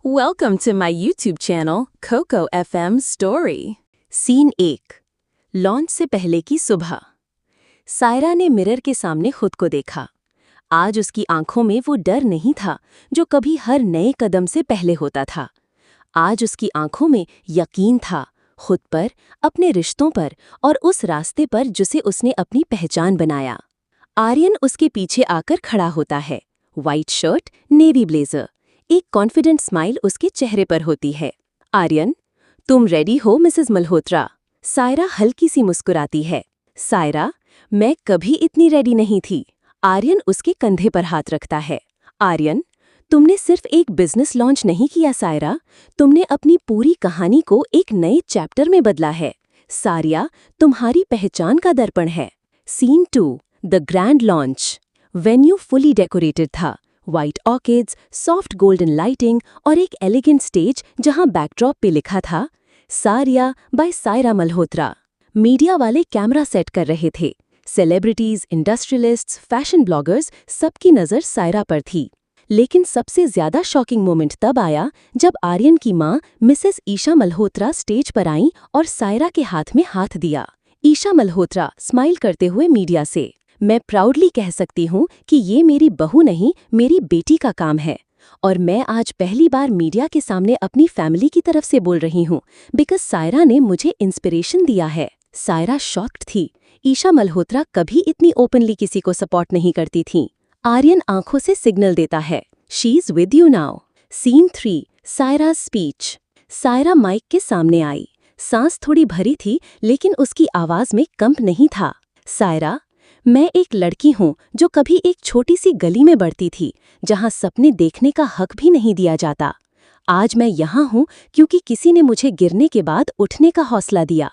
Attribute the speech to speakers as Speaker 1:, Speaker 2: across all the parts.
Speaker 1: Welcome to my YouTube channel, Coco FM Story. Scene 1। Launch से पहले की सुबह। सायरा ने मिरर के सामने खुद को देखा। आज उसकी आंखों में वो डर नहीं था जो कभी हर नए कदम से पहले होता था। आज उसकी आंखों में यकीन था, खुद पर, अपने रिश्तों पर और उस रास्ते पर जिसे उसने अपनी पहचान बनाया। आर्यन उसके पीछे आकर खड़ा होता है। व्हाइट शर्ट, नेवी ब्लेजर, एक कॉन्फिडेंट स्माइल उसके चेहरे पर होती है। आर्यन, तुम रेडी हो मिसेस मल्होत्रा? सायरा हल्की सी मुस्कुराती है। सायरा, मैं कभी इतनी रेडी नहीं थी। आर्यन उसके कंधे पर हाथ रखता है। आर्यन, तुमने सिर्फ एक बिजनेस लॉन्च नहीं किया सायरा, तुमने अपनी पूरी कहानी को एक नए चैप्टर में बदला है। सारिया, तुम्हारी पहचान का दर्पण है। Scene 2, the grand launch. Venue fully decorated था। White orchids, soft golden lighting और एक एलिगेंट स्टेज जहां बैकड्रॉप पे लिखा था सारिया बाय सायरा मल्होत्रा। मीडिया वाले कैमरा सेट कर रहे थे। सेलिब्रिटीज, इंडस्ट्रियलिस्ट्स, फैशन ब्लॉगर्स, सबकी नज़र सायरा पर थी। लेकिन सबसे ज्यादा शॉकिंग मोमेंट तब आया जब आर्यन की मां मिसेस ईशा मल्होत्रा स्टेज पर आईं और सायरा के हाथ में हाथ दिया। ईशा मल्होत्रा स्माइल करते हुए मीडिया से, मैं प्राउडली कह सकती हूँ कि ये मेरी बहू नहीं, मेरी बेटी का काम है। और मैं आज पहली बार मीडिया के सामने अपनी फैमिली की तरफ से बोल रही हूँ बिकॉज सायरा ने मुझे इंस्पिरेशन दिया है। सायरा शॉक्ड थी। ईशा मल्होत्रा कभी इतनी ओपनली किसी को सपोर्ट नहीं करती थी। आर्यन आंखों से सिग्नल देता है, she is with you now. Scene 3, Saira speech. Saira mic के सामने आई। सांस थोड़ी भरी थी लेकिन उसकी आवाज में कंप नहीं था। सायरा, मैं एक लड़की हूँ जो कभी एक छोटी सी गली में बढ़ती थी जहाँ सपने देखने का हक भी नहीं दिया जाता। आज मैं यहाँ हूँ क्योंकि किसी ने मुझे गिरने के बाद उठने का हौसला दिया।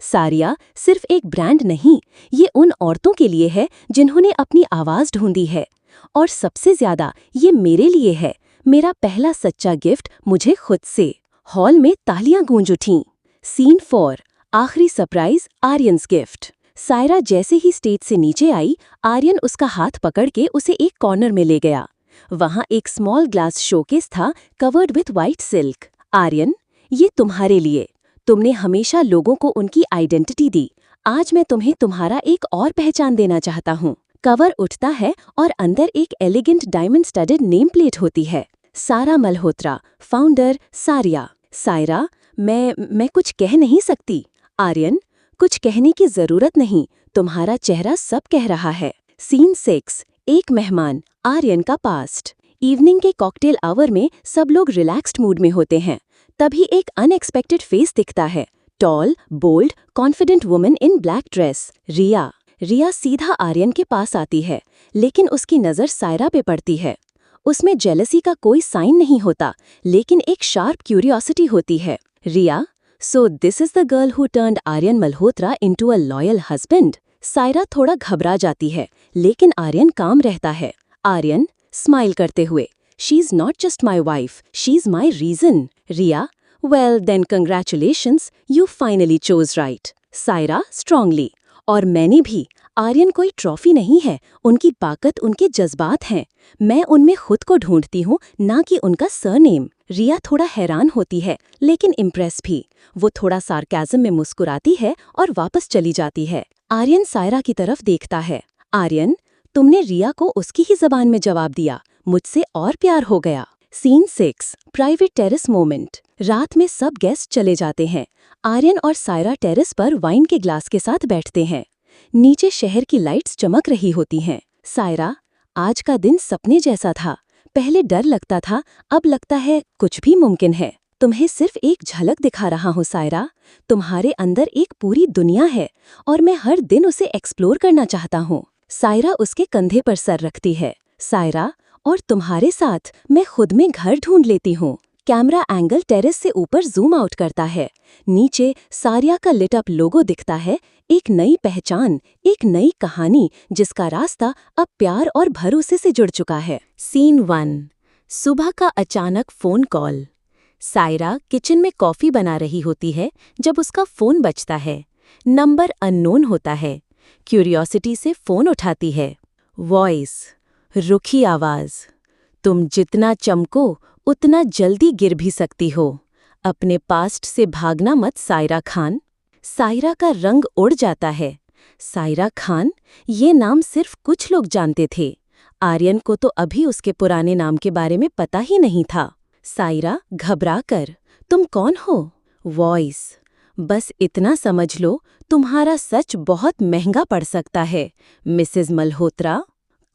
Speaker 1: सारिया सिर्फ एक ब्रांड नहीं, ये उन औरतों के लिए है जिन्होंने अपनी आवाज़ ढूंढी है। और सबसे ज्यादा ये मेरे लिए है, मेरा पहला सच्चा गिफ्ट मुझे खुद से। हॉल में तालियां गूंज उठीं। सीन 4, आखिरी सरप्राइज, आर्यन्स गिफ्ट। सायरा जैसे ही स्टेज से नीचे आई, आर्यन उसका हाथ पकड़ के उसे एक कॉर्नर में ले गया। वहां एक स्मॉल ग्लास शोकेस था covered with white silk. Aryan, ये तुम्हारे लिए। तुमने हमेशा लोगों को उनकी आइडेंटिटी दी। आज मैं तुम्हें तुम्हारा एक और पहचान देना चाहता हूँ। कवर उठता है और अंदर एक elegant diamond studded name plate होती है, सारा मल्होत्रा, फाउंडर सारिया। सायरा, मैं कुछ कह नहीं सकती। आर्यन, कुछ कहने की जरूरत नहीं, तुम्हारा चेहरा सब कह रहा है। सीन 6, एक मेहमान, आर्यन का पास्ट। इवनिंग के कॉकटेल आवर में सब लोग रिलैक्स्ड मूड में होते हैं। तभी एक अनएक्सपेक्टेड फेस दिखता है। Tall, bold, confident woman in black dress, Riya. Riya सीधा आर्यन के पास आती है, लेकिन उसकी नज़र सायरा पे पड़ती है। उसमें जेलसी का कोई साइन नहीं होता, लेकिन एक शार्प क्यूरियोसिटी होती है। रिया, So this is the girl who turned Aryan Malhotra into a loyal husband? Saira थोड़ा घबरा जाती है, लेकिन आर्यन काम रहता है। आर्यन स्माइल करते हुए, She's not just my wife, she's my reason. Riya, well then congratulations, you finally chose right. Saira strongly, और मैंने भी। आर्यन कोई ट्रॉफी नहीं है, उनकी ताकत उनके जज्बात हैं। मैं उनमें खुद को ढूंढती हूँ, ना कि उनका सरनेम। रिया थोड़ा हैरान होती है, लेकिन इम्प्रेस भी। वो थोड़ा सार्केज़म में मुस्कुराती है और वापस चली जाती है। आर्यन सायरा की तरफ देखता है। आर्यन, तुमने रिया को उसकी ही जबान में जवाब दिया, मुझसे और प्यार हो गया। Scene 6, private terrace moment. रात में सब गेस्ट चले जाते हैं। आर्यन और सायरा टेरेस पर वाइन के ग्लास के साथ बैठते हैं। नीचे शहर की लाइट्स चमक रही होती हैं। सायरा, आज का दिन सपने जैसा था। पहले डर लगता था, अब लगता है कुछ भी मुमकिन है। तुम्हें सिर्फ एक झलक दिखा रहा हूँ सायरा, तुम्हारे अंदर एक पूरी दुनिया है और मैं हर दिन उसे एक्सप्लोर करना चाहता हूँ। सायरा उसके कंधे पर सर रखती है। सायरा, और तुम्हारे साथ मैं खुद में घर ढूंढ लेती हूँ। कैमरा एंगल टेरेस से ऊपर जूम आउट करता है। नीचे सारिया का लिट अप लोगो दिखता है, एक नई पहचान, एक नई कहानी जिसका रास्ता अब प्यार और भरोसे से जुड़ चुका है। सीन 1, सुबह का अचानक फोन कॉल। सायरा किचन में कॉफी बना रही होती है जब उसका फोन बजता है। नंबर अननोन होता है। क्यूरियोसिटी से फोन उठाती है। वॉइस, रुखी आवाज, तुम जितना चमको उतना जल्दी गिर भी सकती हो। अपने पास्ट से भागना मत सायरा खान। सायरा का रंग उड़ जाता है। सायरा खान, ये नाम सिर्फ कुछ लोग जानते थे। आर्यन को तो अभी उसके पुराने नाम के बारे में पता ही नहीं था। सायरा घबरा कर, तुम कौन हो? वॉइस, बस इतना समझ लो, तुम्हारा सच बहुत महंगा पड़ सकता है मिसेस मल्होत्रा।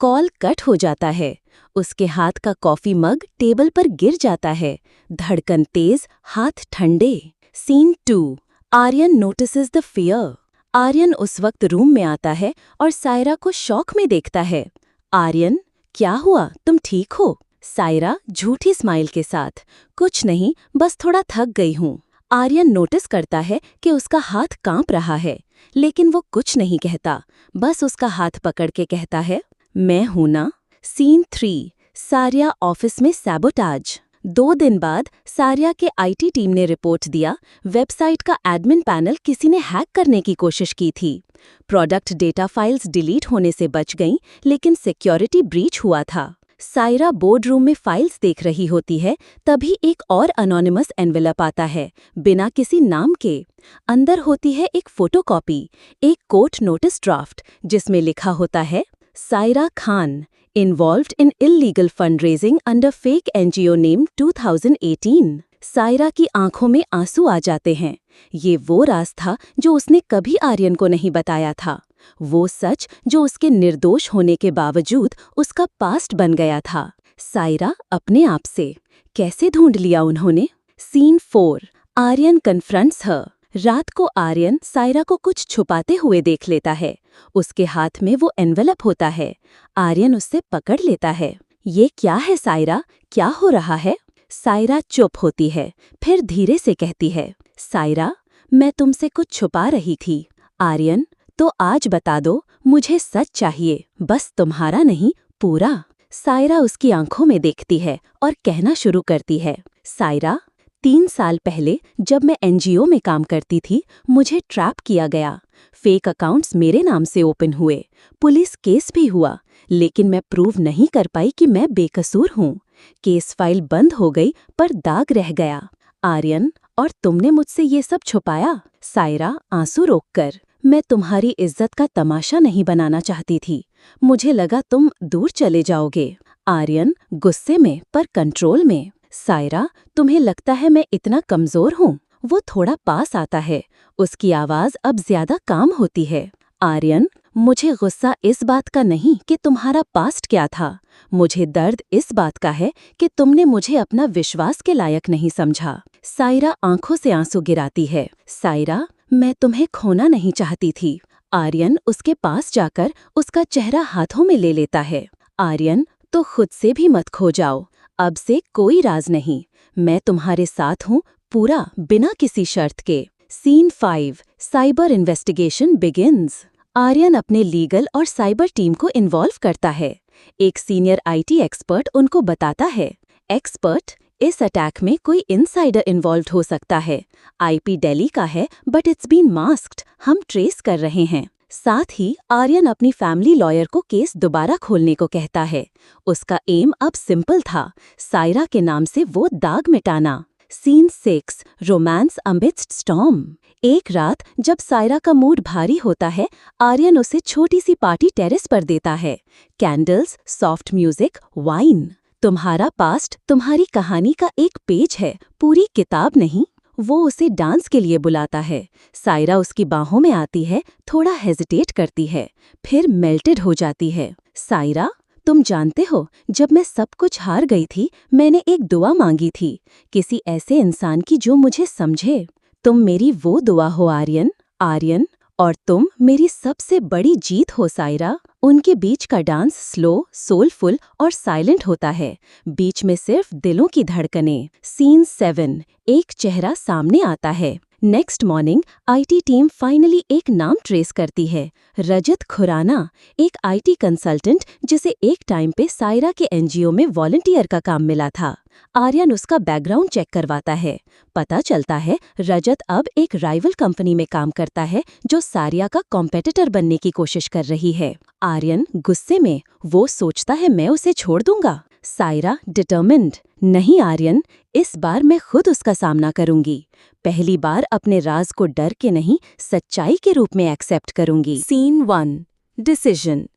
Speaker 1: कॉल कट हो जाता है। उसके हाथ का कॉफी मग टेबल पर गिर जाता है। धड़कन तेज, हाथ ठंडे। Scene 2। Aryan notices the fear. Aryan उस वक्त रूम में आता है और सायरा को शॉक में देखता है। आर्यन, क्या हुआ, तुम ठीक हो? सायरा झूठी स्माइल के साथ, कुछ नहीं, बस थोड़ा थक गई हूँ। आर्यन नोटिस करता है कि उसका हाथ कांप रहा है, लेकिन वो कुछ नहीं कहता, बस उसका हाथ पकड़ के कहता है, मैं हूं ना। सीन 3। सारिया ऑफिस में सैबोटाज। 2 दिन बाद सारिया के आईटी टीम ने रिपोर्ट दिया, वेबसाइट का एडमिन पैनल किसी ने हैक करने की कोशिश की थी। प्रोडक्ट डेटा फाइल्स डिलीट होने से बच गईं, लेकिन सिक्योरिटी ब्रीच हुआ था। सायरा बोर्ड रूम में फाइल्स देख रही होती है, तभी एक और अनोनिमस एनवेलप आता है, बिना किसी नाम के। अंदर होती है एक फोटोकॉपी, एक कोर्ट नोटिस ड्राफ्ट, जिसमें लिखा होता है, सायरा खान, इन्वॉल्व्ड इन illegal fundraising under fake NGO name 2018। Saira की आंखों में आंसू आ जाते हैं। ये वो राज था जो उसने कभी आर्यन को नहीं बताया था। वो सच जो उसके निर्दोष होने के बावजूद उसका पास्ट बन गया था। सायरा अपने आप से, कैसे ढूंढ लिया उन्होंने? सीन 4। आर्यन कन्फ्रंट्स हर। रात को आर्यन सायरा को कुछ छुपाते हुए देख लेता है। उसके हाथ में वो एनवेलप होता है। आर्यन उससे पकड़ लेता है। ये क्या है सायरा, क्या हो रहा है? सायरा चुप होती है, फिर धीरे से कहती है, सायरा, मैं तुमसे कुछ छुपा रही थी। आर्यन, तो आज बता दो, मुझे सच चाहिए, बस तुम्हारा नहीं, पूरा। सायरा उसकी आंखों में देखती है और कहना शुरू करती है, सायरा, 3 साल पहले जब मैं एनजीओ में काम करती थी, मुझे ट्रैप किया गया। फेक अकाउंट्स मेरे नाम से ओपन हुए, पुलिस केस भी हुआ, लेकिन मैं प्रूव नहीं कर पाई कि मैं बेकसूर हूँ। केस फाइल बंद हो गई, पर दाग रह गया। आर्यन, और तुमने मुझसे ये सब छुपाया? सायरा आंसू रोककर, मैं तुम्हारी इज्जत का तमाशा नहीं बनाना चाहती थी। मुझे लगा तुम दूर चले जाओगे। आर्यन गुस्से में पर कंट्रोल में, सायरा, तुम्हें लगता है मैं इतना कमजोर हूँ? वो थोड़ा पास आता है, उसकी आवाज अब ज्यादा काम होती है। आर्यन, मुझे गुस्सा इस बात का नहीं कि तुम्हारा पास्ट क्या था, मुझे दर्द इस बात का है कि तुमने मुझे अपना विश्वास के लायक नहीं समझा। सायरा आंखों से आंसू गिराती है, सायरा, मैं तुम्हें खोना नहीं चाहती थी। आर्यन उसके पास जाकर उसका चेहरा हाथों में ले लेता है। आर्यन, तो खुद से भी मत खो जाओ, अब से कोई राज नहीं, मैं तुम्हारे साथ हूँ, पूरा, बिना किसी शर्त के। Scene 5। Cyber investigation begins. Aryan अपने लीगल और साइबर टीम को इन्वॉल्व करता है। एक सीनियर आईटी एक्सपर्ट उनको बताता है, एक्सपर्ट, इस अटैक में कोई इनसाइडर इन्वॉल्व हो सकता है। आईपी दिल्ली का है, बट इट्स बीन मास्क्ड, हम ट्रेस कर रहे हैं। साथ ही आर्यन अपनी फैमिली लॉयर को केस दोबारा खोलने को कहता है। उसका एम अब सिंपल था, सायरा के नाम से वो दाग मिटाना। सीन 6। Romance amidst storm. एक रात जब सायरा का मूड भारी होता है, आर्यन उसे छोटी सी पार्टी टेरेस पर देता है। Candles, soft music, wine. तुम्हारा पास्ट तुम्हारी कहानी का एक पेज है, पूरी किताब नहीं। वो उसे डांस के लिए बुलाता है। सायरा उसकी बाहों में आती है, थोड़ा हेजिटेट करती है, फिर मेल्टेड हो जाती है। सायरा, तुम जानते हो, जब मैं सब कुछ हार गई थी, मैंने एक दुआ मांगी थी, किसी ऐसे इंसान की जो मुझे समझे। तुम मेरी वो दुआ हो आर्यन। आर्यन, और तुम मेरी सबसे बड़ी जीत हो सायरा। उनके बीच का डांस स्लो, सोलफुल और साइलेंट होता है, बीच में सिर्फ दिलों की धड़कनें। सीन 7। एक चेहरा सामने आता है। Next morning IT team finally एक नाम ट्रेस करती है, रजत खुराना, एक आईटी कंसल्टेंट जिसे एक टाइम पे सायरा के एनजीओ में वॉलंटियर का काम मिला था। आर्यन उसका बैकग्राउंड चेक करवाता है। पता चलता है रजत अब एक राइवल कंपनी में काम करता है जो सारिया का कॉम्पिटिटर बनने की कोशिश कर रही है। आर्यन गुस्से में, वो सोचता है मैं उसे छोड़ दूंगा। सायरा डिटर्मिन्ड, नहीं आर्यन, इस बार मैं खुद उसका सामना करूंगी। पहली बार अपने राज को डर के नहीं, सच्चाई के रूप में एक्सेप्ट करूंगी। Scene 1, decision.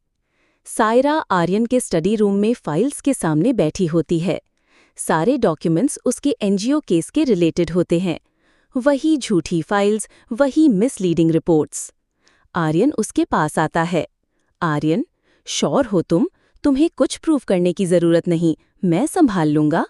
Speaker 1: सायरा आर्यन के स्टडी रूम में फाइल्स के सामने बैठी होती है। सारे डॉक्यूमेंट्स उसके एनजीओ केस के रिलेटेड होते हैं। वही झूठी फाइल्स, वही मिसलीडिंग रिपोर्ट्स। आर्यन उसके पास आता है। आर्यन, श्योर हो तुम्हें कुछ प्रूव करने की जरूरत नहीं, मैं संभाल लूंगा।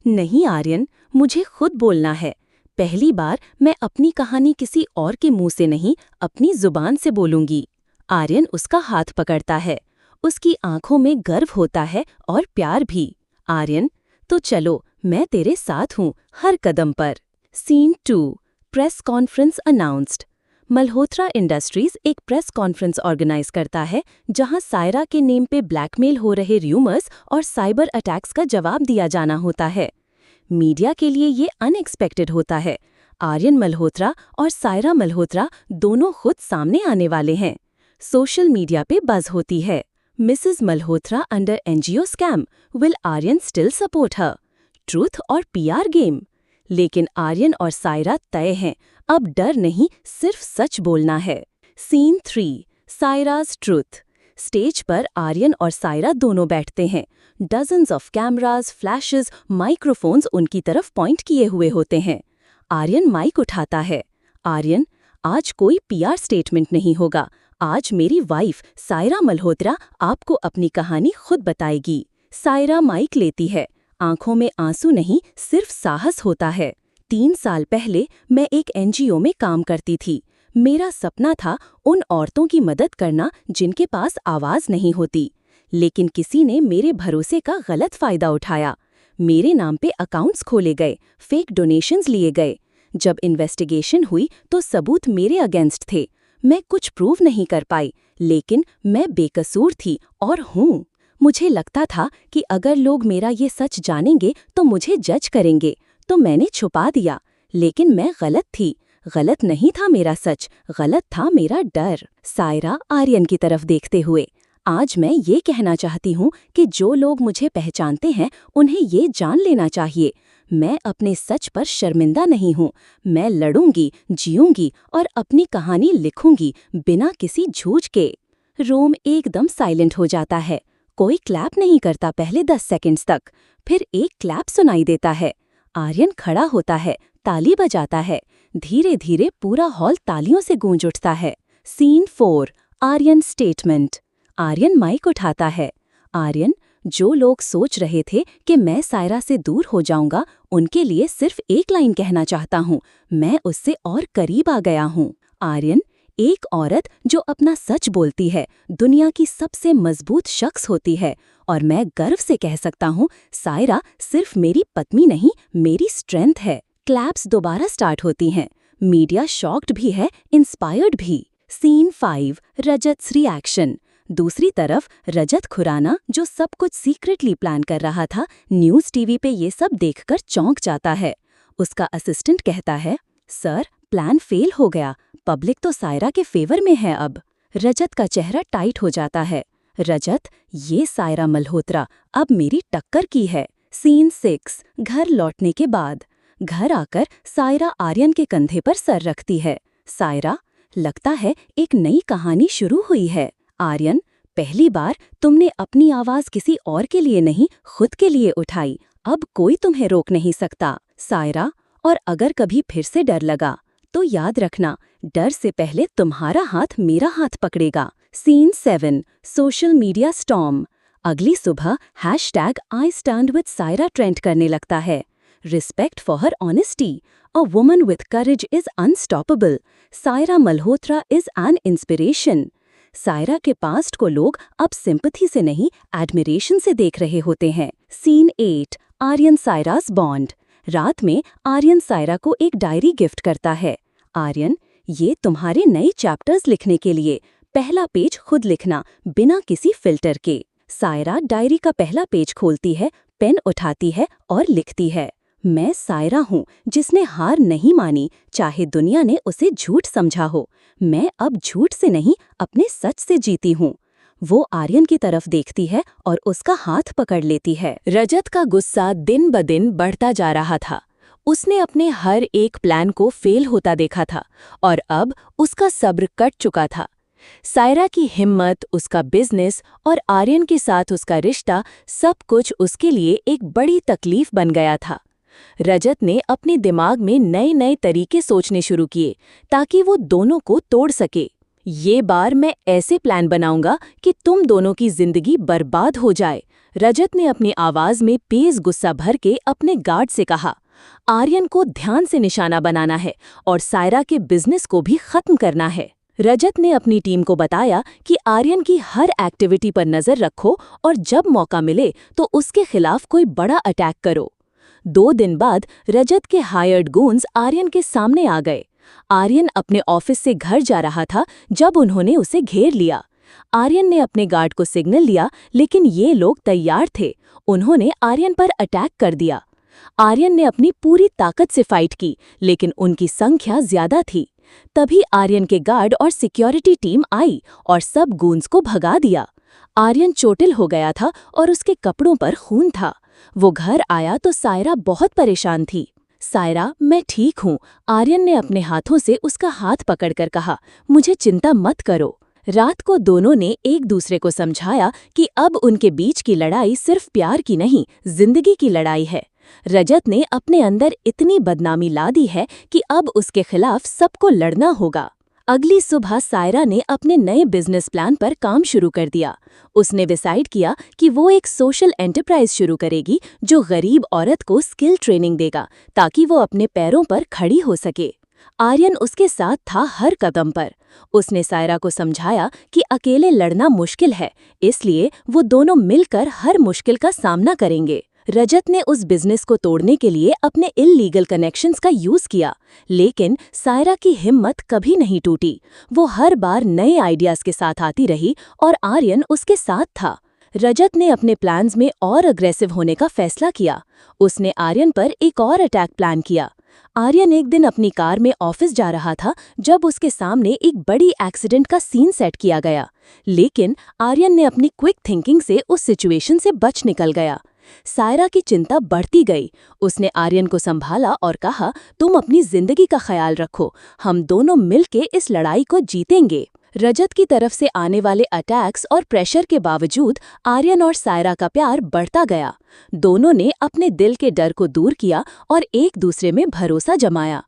Speaker 1: नहीं आर्यन, मुझे खुद बोलना है। पहली बार मैं अपनी कहानी किसी और के मुंह से नहीं, अपनी जुबान से बोलूंगी। आर्यन उसका हाथ पकड़ता है। उसकी आंखों में गर्व होता है और प्यार भी। आर्यन, तो चलो, मैं तेरे साथ हूं हर कदम पर। Scene 2, press conference announced. Malhotra industries एक प्रेस कॉन्फ्रेंस ऑर्गेनाइज करता है जहां सायरा के नेम पे ब्लैकमेल हो रहे र्यूमर्स और साइबर अटैक्स का जवाब दिया जाना होता है। मीडिया के लिए ये अनएक्सपेक्टेड होता है। आर्यन मल्होत्रा और सायरा मल्होत्रा दोनों खुद सामने आने वाले हैं। सोशल मीडिया पे बज़ होती है। Mrs Malhotra under NGO scam, will Aryan still support her? Truth और पीआर गेम। लेकिन आर्यन और सायरा तय हैं, अब डर नहीं, सिर्फ सच बोलना है। Scene 3, Sairaj truth. स्टेज पर आर्यन और सायरा दोनों बैठते हैं। Dozens of cameras, flashes, microphones उनकी तरफ पॉइंट किए हुए होते हैं। आर्यन माइक उठाता है। आर्यन, आज कोई पीआर स्टेटमेंट नहीं होगा। आज मेरी वाइफ सायरा मल्होत्रा आपको अपनी कहानी खुद बताएगी। सायरा माइक लेती है। आंखों में आंसू नहीं, सिर्फ साहस होता है। 3 साल पहले मैं एक एनजीओ में काम करती थी। मेरा सपना था उन औरतों की मदद करना जिनके पास आवाज नहीं होती। लेकिन किसी ने मेरे भरोसे का गलत फायदा उठाया। मेरे नाम पे अकाउंट्स खोले गए, फेक डोनेशंस लिए गए। जब इन्वेस्टिगेशन हुई तो सबूत मेरे अगेंस्ट थे। मैं कुछ प्रूव नहीं कर पाई, लेकिन मैं बेकसूर थी और हूँ। मुझे लगता था कि अगर लोग मेरा ये सच जानेंगे तो मुझे जज करेंगे, तो मैंने छुपा दिया। लेकिन मैं गलत थी। गलत नहीं था मेरा सच, गलत था मेरा डर। सायरा आर्यन की तरफ देखते हुए, आज मैं ये कहना चाहती हूँ कि जो लोग मुझे पहचानते हैं उन्हें ये जान लेना चाहिए, मैं अपने सच पर शर्मिंदा नहीं हूँ। मैं लड़ूंगी, जीऊंगी और अपनी कहानी लिखूंगी बिना किसी झूठ के। रूम एकदम साइलेंट हो जाता है। कोई क्लैप नहीं करता पहले 10 सेकंड्स तक। फिर एक क्लैप सुनाई देता है। आर्यन खड़ा होता है, ताली बजाता है। धीरे धीरे पूरा हॉल तालियों से गूंज उठता है। Scene 4, Aryan statement. Aryan mic उठाता है। आर्यन, जो लोग सोच रहे थे कि मैं सायरा से दूर हो जाऊंगा, उनके लिए सिर्फ एक लाइन कहना चाहता हूँ, मैं उससे और करीब आ गया हूँ। आर्यन, एक औरत जो अपना सच बोलती है दुनिया की सबसे मजबूत शख्स होती है, और मैं गर्व से कह सकता हूँ सायरा सिर्फ मेरी पत्नी नहीं, मेरी स्ट्रेंथ है। क्लैप्स दोबारा स्टार्ट होती हैं। मीडिया शॉक्ड भी है, इंस्पायर्ड भी। Scene 5, Rajat's reaction. दूसरी तरफ रजत खुराना, जो सब कुछ सीक्रेटली प्लान कर रहा था, न्यूज़ टीवी पे ये सब देखकर चौंक जाता है। उसका असिस्टेंट कहता है, सर, प्लान फेल हो गया, पब्लिक तो सायरा के फेवर में है अब। रजत का चेहरा टाइट हो जाता है। रजत, ये सायरा मल्होत्रा अब मेरी टक्कर की है। सीन 6, घर लौटने के बाद। घर आकर सायरा आर्यन के कंधे पर सर रखती है। सायरा, लगता है एक नई कहानी शुरू हुई है। आर्यन, पहली बार तुमने अपनी आवाज किसी और के लिए नहीं, खुद के लिए उठाई। अब कोई तुम्हें रोक नहीं सकता। सायरा, और अगर कभी फिर से डर लगा तो याद रखना, डर से पहले तुम्हारा हाथ मेरा हाथ पकड़ेगा। Scene 7, social media storm. अगली सुबह #I stand with Saira trend करने लगता है। Respect for her honesty, a woman with courage is unstoppable, Saira Malhotra is an inspiration. Saira के पास्ट को लोग अब सिंपैथी से नहीं, एडमिरेशन से देख रहे होते हैं। Scene 8, Aryan Saira's bond. रात में आर्यन सायरा को एक डायरी गिफ्ट करता है। आर्यन, ये तुम्हारे नए चैप्टर्स लिखने के लिए, पहला पेज खुद लिखना बिना किसी फिल्टर के। सायरा डायरी का पहला पेज खोलती है, पेन उठाती है और लिखती है, मैं सायरा हूँ जिसने हार नहीं मानी, चाहे दुनिया ने उसे झूठ समझा हो। मैं अब झूठ से नहीं, अपने सच से जीती हूँ। वो आर्यन की तरफ देखती है और उसका हाथ पकड़ लेती है। रजत का गुस्सा दिन ब दिन बढ़ता जा रहा था। उसने अपने हर एक प्लान को फेल होता देखा था और अब उसका सब्र कट चुका था। सायरा की हिम्मत, उसका बिजनेस और आर्यन के साथ उसका रिश्ता, सब कुछ उसके लिए एक बड़ी तकलीफ बन गया था। रजत ने अपने दिमाग में नए नए तरीके सोचने शुरू किए ताकि वो दोनों को तोड़ सके। ये बार मैं ऐसे प्लान बनाऊंगा कि तुम दोनों की जिंदगी बर्बाद हो जाए, रजत ने अपनी आवाज में तेज गुस्सा भर के अपने गार्ड से कहा। आर्यन को ध्यान से निशाना बनाना है और सायरा के बिजनेस को भी खत्म करना है। रजत ने अपनी टीम को बताया कि आर्यन की हर एक्टिविटी पर नजर रखो और जब मौका मिले तो उसके खिलाफ कोई बड़ा अटैक करो। 2 दिन बाद रजत के हायर्ड गूंस आर्यन के सामने आ गए। आर्यन अपने ऑफिस से घर जा रहा था जब उन्होंने उसे घेर लिया। आर्यन ने अपने गार्ड को सिग्नल दिया, लेकिन ये लोग तैयार थे। उन्होंने आर्यन पर अटैक कर दिया। आर्यन ने अपनी पूरी ताकत से फाइट की, लेकिन उनकी संख्या ज्यादा थी। तभी आर्यन के गार्ड और सिक्योरिटी टीम आई और सब गूंस को भगा दिया। आर्यन चोटिल हो गया था और उसके कपड़ों पर खून था। वो घर आया तो सायरा बहुत परेशान थी। सायरा, मैं ठीक हूँ, आर्यन ने अपने हाथों से उसका हाथ पकड़कर कहा। मुझे चिंता मत करो। रात को दोनों ने एक दूसरे को समझाया कि अब उनके बीच की लड़ाई सिर्फ प्यार की नहीं, जिंदगी की लड़ाई है। रजत ने अपने अंदर इतनी बदनामी ला दी है कि अब उसके खिलाफ सबको लड़ना होगा। अगली सुबह सायरा ने अपने नए बिजनेस प्लान पर काम शुरू कर दिया। उसने डिसाइड किया कि वो एक सोशल एंटरप्राइज शुरू करेगी जो गरीब औरत को स्किल ट्रेनिंग देगा ताकि वो अपने पैरों पर खड़ी हो सके। आर्यन उसके साथ था हर कदम पर। उसने सायरा को समझाया कि अकेले लड़ना मुश्किल है, इसलिए वो दोनों मिलकर हर मुश्किल का सामना करेंगे। रजत ने उस बिजनेस को तोड़ने के लिए अपने इल्लीगल कनेक्शंस का यूज किया, लेकिन सायरा की हिम्मत कभी नहीं टूटी। वो हर बार नए आइडियाज के साथ आती रही और आर्यन उसके साथ था। रजत ने अपने प्लान्स में और अग्रेसिव होने का फैसला किया। उसने आर्यन पर एक और अटैक प्लान किया। आर्यन एक दिन अपनी कार में ऑफिस जा रहा था जब उसके सामने एक बड़ी एक्सीडेंट का सीन सेट किया गया, लेकिन आर्यन ने अपनी क्विक थिंकिंग से उस सिचुएशन से बच निकल गया। सायरा की चिंता बढ़ती गई। उसने आर्यन को संभाला और कहा, तुम अपनी जिंदगी का ख्याल रखो, हम दोनों मिलके इस लड़ाई को जीतेंगे। रजत की तरफ से आने वाले अटैक्स और प्रेशर के बावजूद आर्यन और सायरा का प्यार बढ़ता गया। दोनों ने अपने दिल के डर को दूर किया और एक दूसरे में भरोसा जमाया।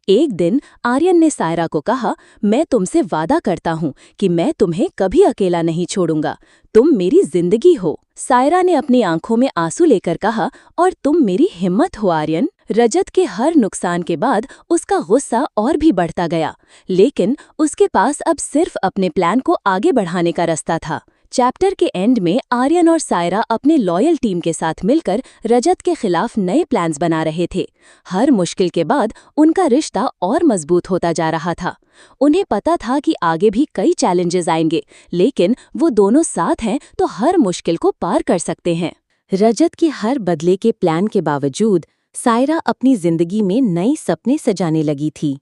Speaker 1: एक दिन आर्यन ने सायरा को कहा, मैं तुमसे वादा करता हूँ कि मैं तुम्हें कभी अकेला नहीं छोड़ूंगा, तुम मेरी जिंदगी हो। सायरा ने अपनी आंखों में आंसू लेकर कहा, और तुम मेरी हिम्मत हो आर्यन। रजत के हर नुकसान के बाद उसका गुस्सा और भी बढ़ता गया, लेकिन उसके पास अब सिर्फ अपने प्लान को आगे बढ़ाने का रास्ता था। चैप्टर के एंड में आर्यन और सायरा अपने लॉयल टीम के साथ मिलकर रजत के खिलाफ नए प्लान्स बना रहे थे। हर मुश्किल के बाद उनका रिश्ता और मजबूत होता जा रहा था। उन्हें पता था कि आगे भी कई चैलेंजेस आएंगे, लेकिन वो दोनों साथ हैं तो हर मुश्किल को पार कर सकते हैं। रजत के हर बदले के प्लान के बावजूद सायरा अपनी जिंदगी में नए सपने सजाने लगी थी।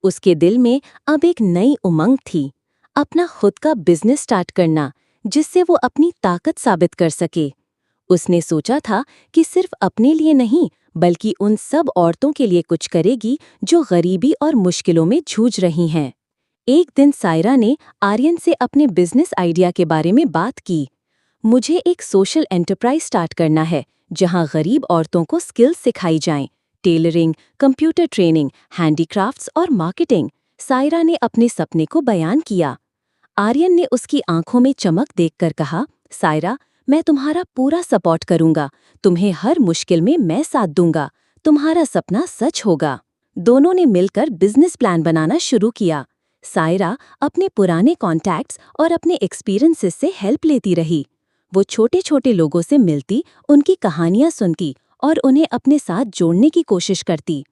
Speaker 1: उसके दिल में अब एक नई उमंग थी, अपना खुद का बिजनेस स्टार्ट करना, जिससे वो अपनी ताकत साबित कर सके। उसने सोचा था कि सिर्फ अपने लिए नहीं, बल्कि उन सब औरतों के लिए कुछ करेगी जो गरीबी और मुश्किलों में जूझ रही हैं। एक दिन सायरा ने आर्यन से अपने बिजनेस आइडिया के बारे में बात की। मुझे एक सोशल एंटरप्राइज स्टार्ट करना है जहां गरीब औरतों को स्किल्स सिखाई जाएं, टेलरिंग, कंप्यूटर ट्रेनिंग, हैंडीक्राफ्ट्स और मार्केटिंग। सायरा ने अपने सपने को बयान किया। आर्यन ने उसकी आंखों में चमक देखकर कहा, सायरा, मैं तुम्हारा पूरा सपोर्ट करूंगा, तुम्हें हर मुश्किल में मैं साथ दूंगा, तुम्हारा सपना सच होगा। दोनों ने मिलकर बिजनेस प्लान बनाना शुरू किया। सायरा अपने पुराने कॉन्टैक्ट्स और अपने एक्सपीरियंसेस से हेल्प लेती रही। वो छोटे छोटे लोगों से मिलती, उनकी कहानियां सुनती और उन्हें अपने साथ जोड़ने की कोशिश करती।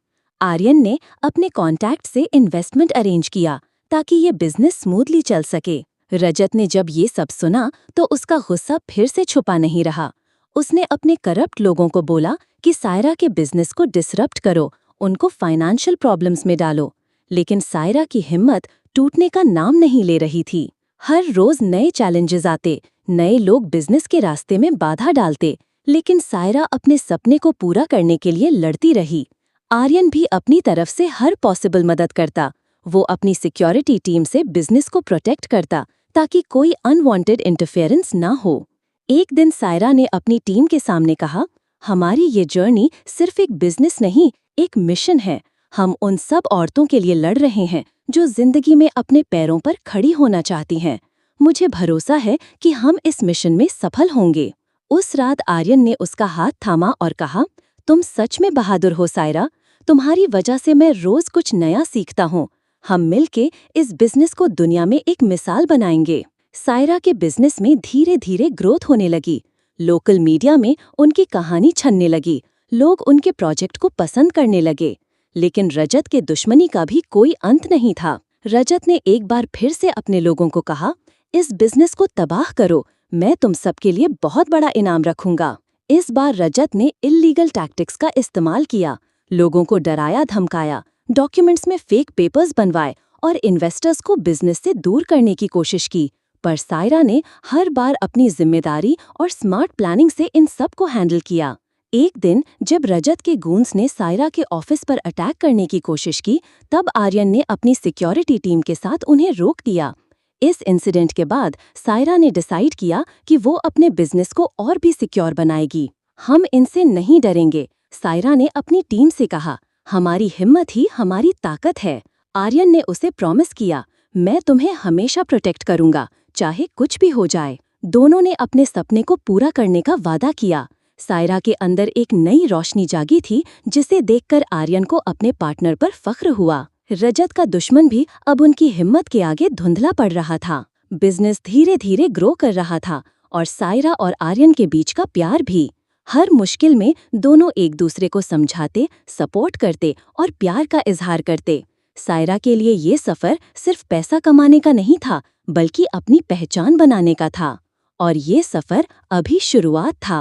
Speaker 1: आर्यन ने अपने कॉन्टैक्ट से इन्वेस्टमेंट अरेंज किया ताकि ये बिजनेस स्मूथली चल सके। रजत ने जब ये सब सुना तो उसका गुस्सा फिर से छुपा नहीं रहा। उसने अपने करप्ट लोगों को बोला कि सायरा के बिजनेस को डिसरप्ट करो, उनको फाइनेंशियल प्रॉब्लम्स में डालो। लेकिन सायरा की हिम्मत टूटने का नाम नहीं ले रही थी। हर रोज नए चैलेंजेस आते, नए लोग बिजनेस के रास्ते में बाधा डालते, लेकिन सायरा अपने सपने को पूरा करने के लिए लड़ती रही। आर्यन भी अपनी तरफ से हर पॉसिबल मदद करता। वो अपनी सिक्योरिटी टीम से बिजनेस को प्रोटेक्ट करता ताकि कोई अनवांटेड इंटरफेरेंस ना हो। एक दिन सायरा ने अपनी टीम के सामने कहा, हमारी ये जर्नी सिर्फ एक बिजनेस नहीं, एक मिशन है। हम उन सब औरतों के लिए लड़ रहे हैं जो जिंदगी में अपने पैरों पर खड़ी होना चाहती हैं। मुझे भरोसा है कि हम इस मिशन में सफल होंगे। उस रात आर्यन ने उसका हाथ थामा और कहा, तुम सच में बहादुर हो सायरा। तुम्हारी वजह से मैं रोज कुछ नया सीखता हूँ। हम मिलके इस बिजनेस को दुनिया में एक मिसाल बनाएंगे। सायरा के बिजनेस में धीरे धीरे ग्रोथ होने लगी। लोकल मीडिया में उनकी कहानी छनने लगी। लोग उनके प्रोजेक्ट को पसंद करने लगे। लेकिन रजत के दुश्मनी का भी कोई अंत नहीं था। रजत ने एक बार फिर से अपने लोगों को कहा, इस बिजनेस को तबाह करो, मैं तुम सबके लिए बहुत बड़ा इनाम रखूंगा। इस बार रजत ने इल्लीगल टैक्टिक्स का इस्तेमाल किया। लोगों को डराया धमकाया, डॉक्यूमेंट्स में फेक पेपर्स बनवाए और इन्वेस्टर्स को बिजनेस से दूर करने की कोशिश की। पर सायरा ने हर बार अपनी जिम्मेदारी और स्मार्ट प्लानिंग से इन सब को हैंडल किया। एक दिन जब रजत के गूंस ने सायरा के ऑफिस पर अटैक करने की कोशिश की, तब आर्यन ने अपनी सिक्योरिटी टीम के साथ उन्हें रोक दिया। इस इंसिडेंट के बाद सायरा ने डिसाइड किया कि वो अपने बिजनेस को और भी सिक्योर बनाएगी। हम इनसे नहीं डरेंगे, सायरा ने अपनी टीम से कहा। हमारी हिम्मत ही हमारी ताकत है। आर्यन ने उसे प्रॉमिस किया, मैं तुम्हें हमेशा प्रोटेक्ट करूंगा, चाहे कुछ भी हो जाए। दोनों ने अपने सपने को पूरा करने का वादा किया। सायरा के अंदर एक नई रोशनी जागी थी, जिसे देखकर आर्यन को अपने पार्टनर पर फख्र हुआ। रजत का दुश्मन भी अब उनकी हिम्मत के आगे धुंधला पड़ रहा था। बिजनेस धीरे धीरे ग्रो कर रहा था और सायरा और आर्यन के बीच का प्यार भी। हर मुश्किल में दोनों एक दूसरे को समझाते, सपोर्ट करते और प्यार का इजहार करते। सायरा के लिए ये सफर सिर्फ पैसा कमाने का नहीं था, बल्कि अपनी पहचान बनाने का था। और ये सफर अभी शुरुआत था।